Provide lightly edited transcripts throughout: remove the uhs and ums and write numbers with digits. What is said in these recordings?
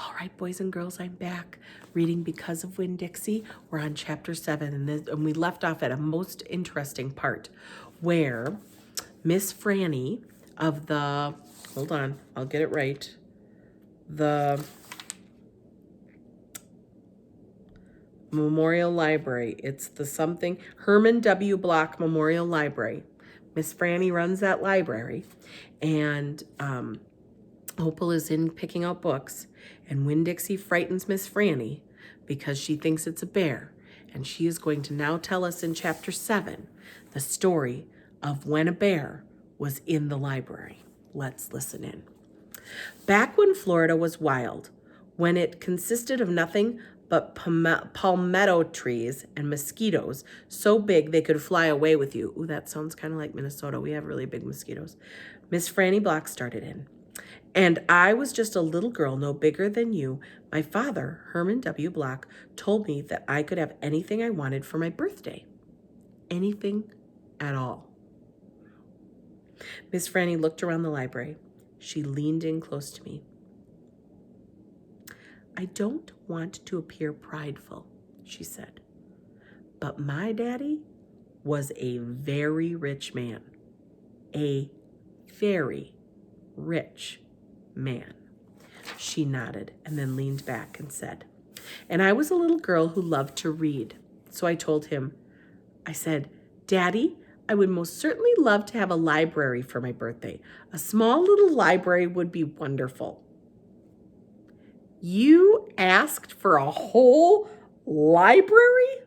All right, boys and girls, I'm back reading Because of Winn-Dixie. We're on chapter 7, and we left off at a most interesting part where Miss Franny of the, hold on, I'll get it right, the Memorial Library. It's the something, Herman W. Block Memorial Library. Miss Franny runs that library, and Opal is in picking out books, and Winn-Dixie frightens Miss Franny because she thinks it's a bear. And she is going to now tell us in chapter 7 the story of when a bear was in the library. Let's listen in. Back when Florida was wild, when it consisted of nothing but palmetto trees and mosquitoes so big they could fly away with you. Ooh, that sounds kind of like Minnesota. We have really big mosquitoes. Miss Franny Block started in. And I was just a little girl, no bigger than you. My father, Herman W. Block, told me that I could have anything I wanted for my birthday. Anything at all. Miss Franny looked around the library. She leaned in close to me. I don't want to appear prideful, she said, but my daddy was a very rich man. A very rich man. She nodded and then leaned back and said, and I was a little girl who loved to read. So I told him, I said, Daddy, I would most certainly love to have a library for my birthday. A small little library would be wonderful. You asked for a whole library?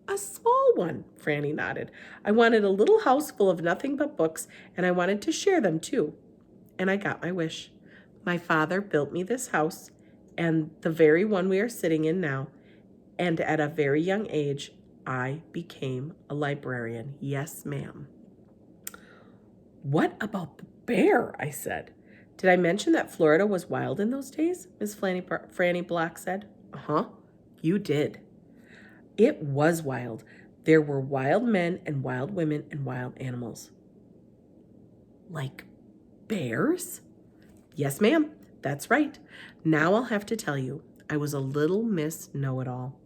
A small one, Franny nodded. I wanted a little house full of nothing but books, and I wanted to share them too. And I got my wish. My father built me this house, and the very one we are sitting in now, and at a very young age, I became a librarian. Yes, ma'am. What about the bear? I said. Did I mention that Florida was wild in those days? Miss Franny Block said. Uh-huh, you did. It was wild. There were wild men and wild women and wild animals. Like bears? Yes, ma'am. That's right. Now I'll have to tell you, I was a little Miss Know-It-All.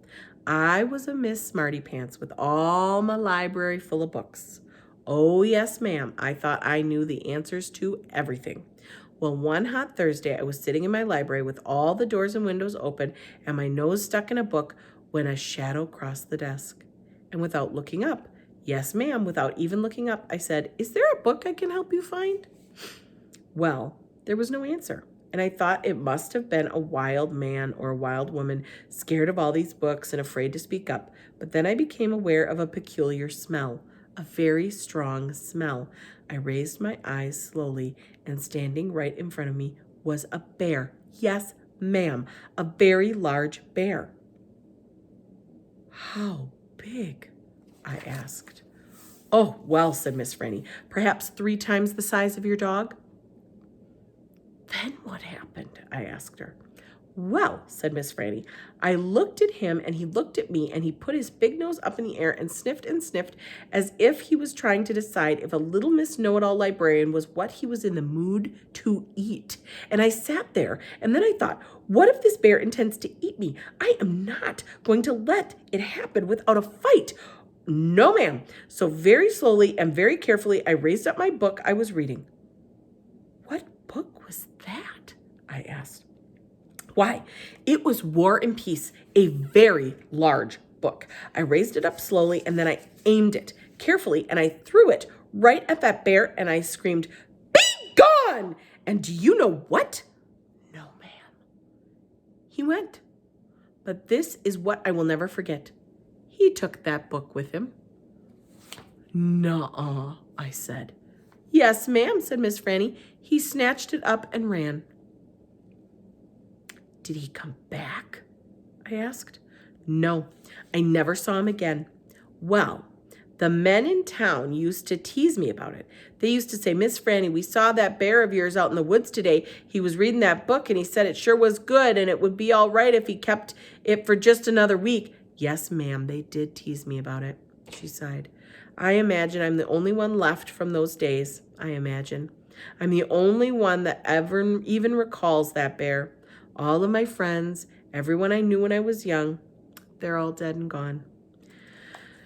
I was a Miss Smarty Pants with all my library full of books. Oh, yes, ma'am. I thought I knew the answers to everything. Well, one hot Thursday, I was sitting in my library with all the doors and windows open and my nose stuck in a book when a shadow crossed the desk. And without looking up, yes, ma'am, without even looking up, I said, is there a book I can help you find? Well, there was no answer. And I thought it must have been a wild man or a wild woman scared of all these books and afraid to speak up. But then I became aware of a peculiar smell, a very strong smell. I raised my eyes slowly, and standing right in front of me was a bear. Yes, ma'am, a very large bear. How big? I asked. Oh, well, said Miss Franny, perhaps 3 times the size of your dog. Then what happened? I asked her. Well, said Miss Franny, I looked at him and he looked at me and he put his big nose up in the air and sniffed as if he was trying to decide if a little Miss Know-It-All librarian was what he was in the mood to eat. And I sat there and then I thought, what if this bear intends to eat me? I am not going to let it happen without a fight. No, ma'am. So very slowly and very carefully, I raised up my book I was reading. What book was that? I asked. Why, it was War and Peace, a very large book. I raised it up slowly and then I aimed it carefully and I threw it right at that bear and I screamed, "Be gone!" And do you know what? No, ma'am. He went. But this is what I will never forget. He took that book with him. Nuh-uh, I said. Yes, ma'am, said Miss Franny. He snatched it up and ran. Did he come back? I asked. No, I never saw him again. Well, the men in town used to tease me about it. They used to say, Miss Franny, we saw that bear of yours out in the woods today. He was reading that book and he said it sure was good and it would be all right if he kept it for just another week. Yes, ma'am, they did tease me about it, she sighed. I imagine I'm the only one left from those days, I imagine. I'm the only one that ever even recalls that bear. All of my friends, everyone I knew when I was young, they're all dead and gone.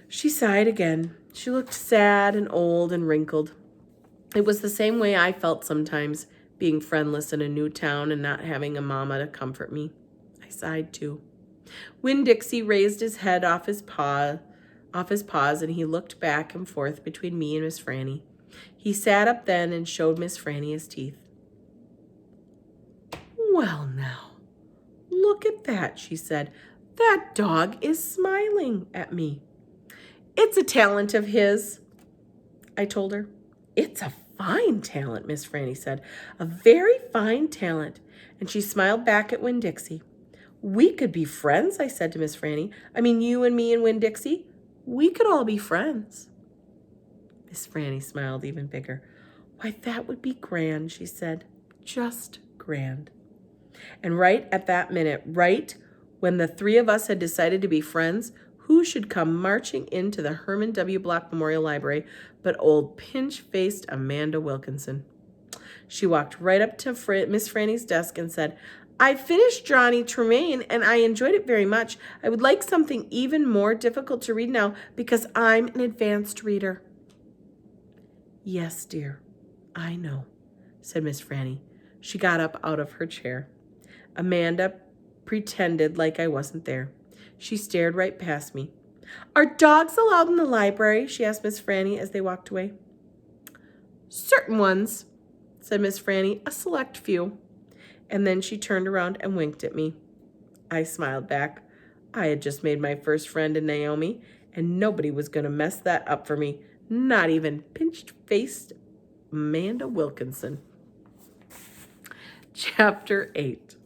She sighed again. She looked sad and old and wrinkled. It was the same way I felt sometimes, being friendless in a new town and not having a mama to comfort me. I sighed too. Winn-Dixie raised his head off his paws, and he looked back and forth between me and Miss Franny. He sat up then and showed Miss Franny his teeth. "Well now, look at that," she said. "That dog is smiling at me." "It's a talent of his," I told her. "It's a fine talent," Miss Franny said. "A very fine talent." And she smiled back at Winn-Dixie. "We could be friends," I said to Miss Franny. "I mean, you and me and Winn-Dixie. We could all be friends." Miss Franny smiled even bigger. "Why, that would be grand," she said. "Just grand." And right at that minute, right when the three of us had decided to be friends, who should come marching into the Herman W. Block Memorial Library but old pinch-faced Amanda Wilkinson. She walked right up to Miss Franny's desk and said, "I finished Johnny Tremaine, and I enjoyed it very much. I would like something even more difficult to read now because I'm an advanced reader." "Yes, dear, I know," said Miss Franny. She got up out of her chair. Amanda pretended like I wasn't there. She stared right past me. "Are dogs allowed in the library?" she asked Miss Franny as they walked away. "Certain ones," said Miss Franny, "a select few." And then she turned around and winked at me. I smiled back. I had just made my first friend in Naomi, and nobody was going to mess that up for me, not even pinched-faced Amanda Wilkinson. Chapter 8.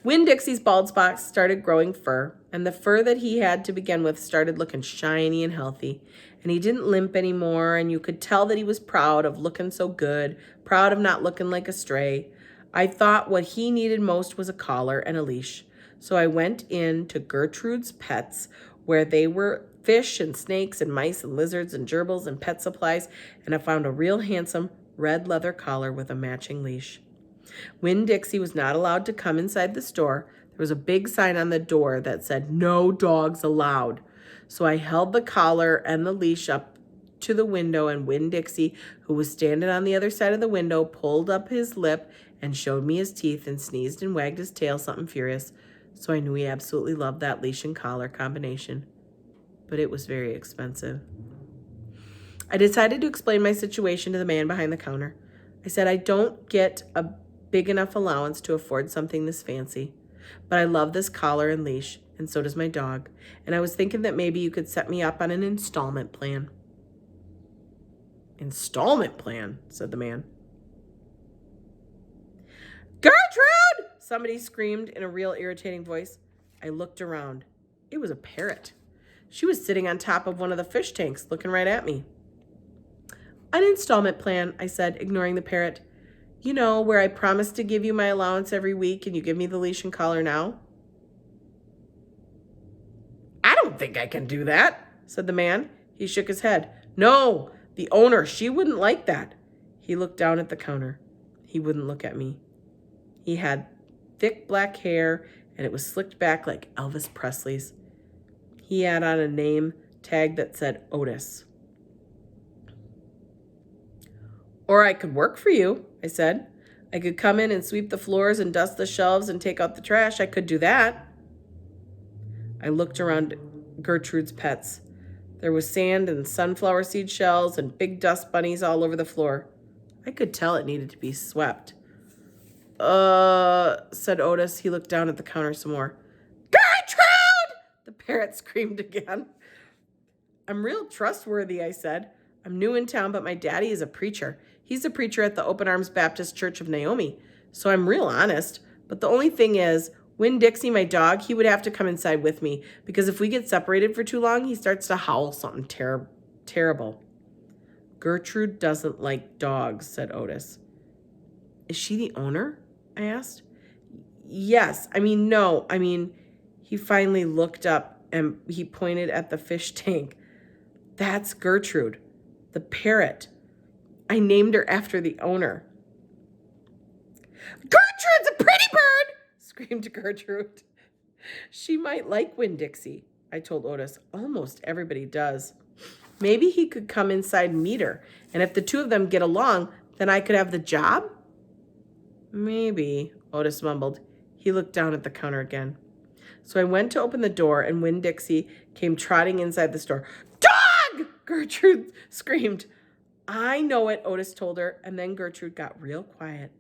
Winn-Dixie's bald spots started growing fur, and the fur that he had to begin with started looking shiny and healthy. And he didn't limp anymore, and you could tell that he was proud of looking so good, proud of not looking like a stray. I thought what he needed most was a collar and a leash. So I went in to Gertrude's Pets, where they were fish and snakes and mice and lizards and gerbils and pet supplies, and I found a real handsome red leather collar with a matching leash. Winn-Dixie was not allowed to come inside the store. There was a big sign on the door that said, "No dogs allowed." So I held the collar and the leash up to the window, and Winn-Dixie, who was standing on the other side of the window, pulled up his lip and showed me his teeth and sneezed and wagged his tail something furious. So I knew he absolutely loved that leash and collar combination. But it was very expensive. I decided to explain my situation to the man behind the counter. I said, "I don't get a big enough allowance to afford something this fancy, but I love this collar and leash, and so does my dog, and I was thinking that maybe you could set me up on an installment plan." "Installment plan?" said the man. "Gertrude!" somebody screamed in a real irritating voice. I looked around. It was a parrot. She was sitting on top of one of the fish tanks, looking right at me. "An installment plan," I said, ignoring the parrot. "You know, where I promise to give you my allowance every week and you give me the leash and collar now." "I don't think I can do that," said the man. He shook his head. "No, the owner, she wouldn't like that." He looked down at the counter. He wouldn't look at me. He had thick black hair, and it was slicked back like Elvis Presley's. He had on a name tag that said Otis. "Or I could work for you," I said. "I could come in and sweep the floors and dust the shelves and take out the trash. I could do that." I looked around Gertrude's Pets. There was sand and sunflower seed shells and big dust bunnies all over the floor. I could tell it needed to be swept. Said Otis. He looked down at the counter some more. "Gertrude!" the parrot screamed again. "I'm real trustworthy," I said. "I'm new in town, but my daddy is a preacher. He's a preacher at the Open Arms Baptist Church of Naomi. So I'm real honest. But the only thing is, Winn-Dixie, my dog, he would have to come inside with me, because if we get separated for too long, he starts to howl something terrible." "Gertrude doesn't like dogs," said Otis. "Is she the owner?" I asked. "Yes. No. He finally looked up and he pointed at the fish tank. "That's Gertrude, the parrot. I named her after the owner." "Gertrude's a pretty bird!" screamed Gertrude. She might like Winn-Dixie, I told Otis. Almost everybody does. Maybe he could come inside and meet her, and if the two of them get along, then I could have the job? Maybe, Otis mumbled. He looked down at the counter again. So I went to open the door, and Winn-Dixie came trotting inside the store. Dog! Gertrude screamed. I know it, Otis told her, and then Gertrude got real quiet.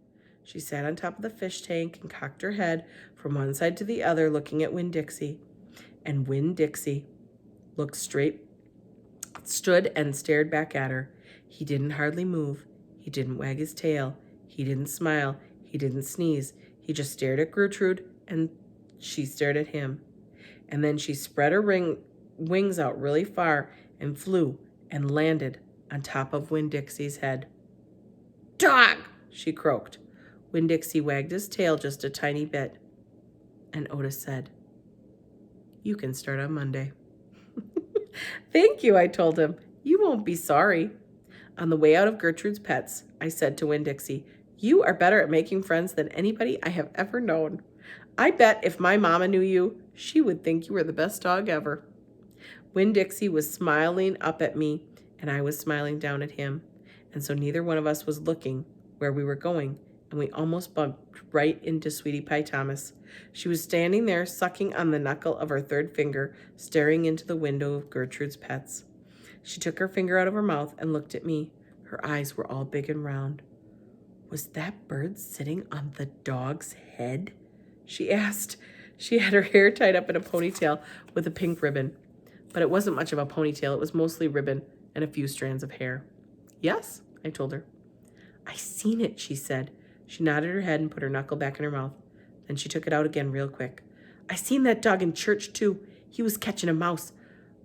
She sat on top of the fish tank and cocked her head from one side to the other, looking at Winn-Dixie. And Winn-Dixie stood and stared back at her. He didn't hardly move. He didn't wag his tail. He didn't smile. He didn't sneeze. He just stared at Gertrude, and she stared at him. And then she spread her wings out really far and flew and landed on top of Winn-Dixie's head. Dog! She croaked. Winn-Dixie wagged his tail just a tiny bit. And Otis said, You can start on Monday. Thank you, I told him. You won't be sorry. On the way out of Gertrude's Pets, I said to Winn-Dixie, You are better at making friends than anybody I have ever known. I bet if my mama knew you, she would think you were the best dog ever. Winn-Dixie was smiling up at me, and I was smiling down at him. And so neither one of us was looking where we were going, and we almost bumped right into Sweetie Pie Thomas. She was standing there, sucking on the knuckle of her third finger, staring into the window of Gertrude's Pets. She took her finger out of her mouth and looked at me. Her eyes were all big and round. Was that bird sitting on the dog's head? She asked. She had her hair tied up in a ponytail with a pink ribbon. But it wasn't much of a ponytail. It was mostly ribbon and a few strands of hair. Yes, I told her. I seen it, she said. She nodded her head and put her knuckle back in her mouth. Then she took it out again real quick. I seen that dog in church, too. He was catching a mouse.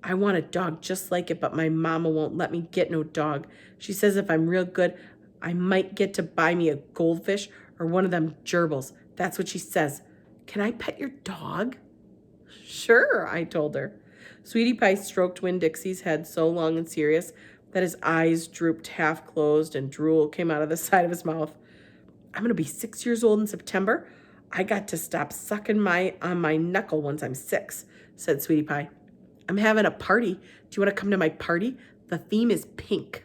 I want a dog just like it, but my mama won't let me get no dog. She says if I'm real good, I might get to buy me a goldfish or one of them gerbils. That's what she says. Can I pet your dog? Sure, I told her. Sweetie Pie stroked Winn-Dixie's head so long and serious that his eyes drooped half closed and drool came out of the side of his mouth. I'm going to be 6 years old in September. I got to stop sucking on my knuckle once I'm 6, said Sweetie Pie. I'm having a party. Do you want to come to my party? The theme is pink.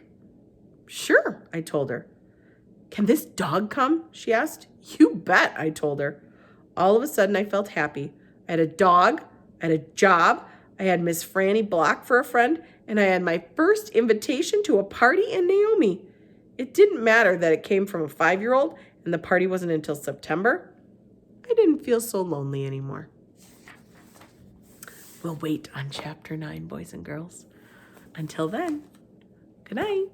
Sure, I told her. Can this dog come? She asked. You bet, I told her. All of a sudden, I felt happy. I had a dog, I had a job, I had Miss Franny Block for a friend, and I had my first invitation to a party in Naomi. It didn't matter that it came from a 5-year-old and the party wasn't until September. I didn't feel so lonely anymore. We'll wait on Chapter 9, boys and girls. Until then, good night.